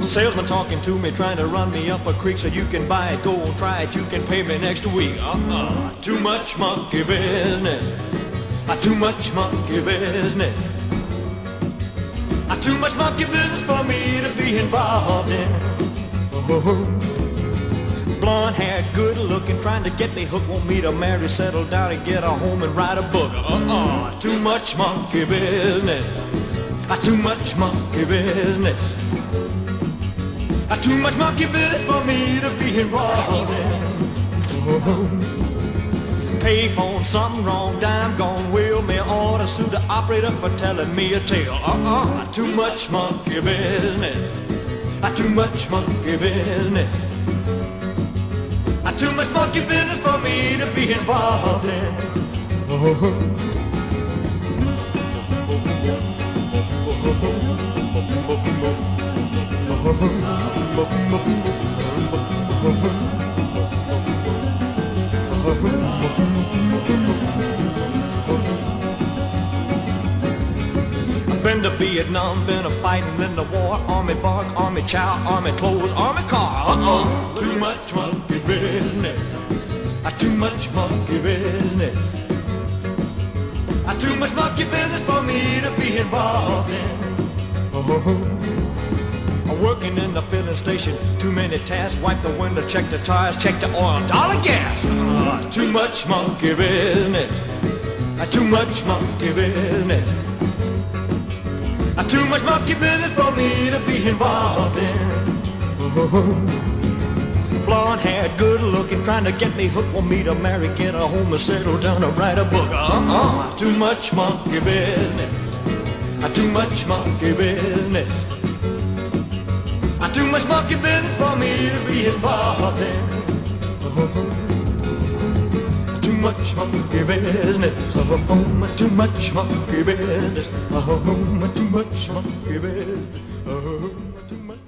Salesman talking to me, trying to run me up a creek so you can buy it, go and try it, you can pay me next week. Too much monkey business. Too much monkey business. Too much monkey business for me to be involved in. Blonde hair, good looking, trying to get me hooked, want me to marry, settle down and get a home and write a book. Too much monkey business. Too much monkey business. Too much monkey business for me to be involved in. Payphone, something wrong, dime gone, wheel me, order, sue the operator for telling me a tale. Too much monkey business. Too much monkey business. Too much monkey business for me to be involved in. I've been to Vietnam, been a fighting in the war, army bark, army chow, army clothes, army car. Too much monkey business. Too much monkey business. Too much monkey business for me to be involved in. I'm working in the filling station, too many tasks, wipe the window, check the tires, check the oil, dollar gas. Too much monkey business. Too much monkey business. Too much monkey business for me to be involved in. Blonde hair, good looking, trying to get me hooked, want me to marry, get a home and settle down and write a book. Too much monkey business. Too much monkey business. Too much monkey business for me to be involved in. Too much monkey business. Too much monkey business. Too much monkey business. Too much.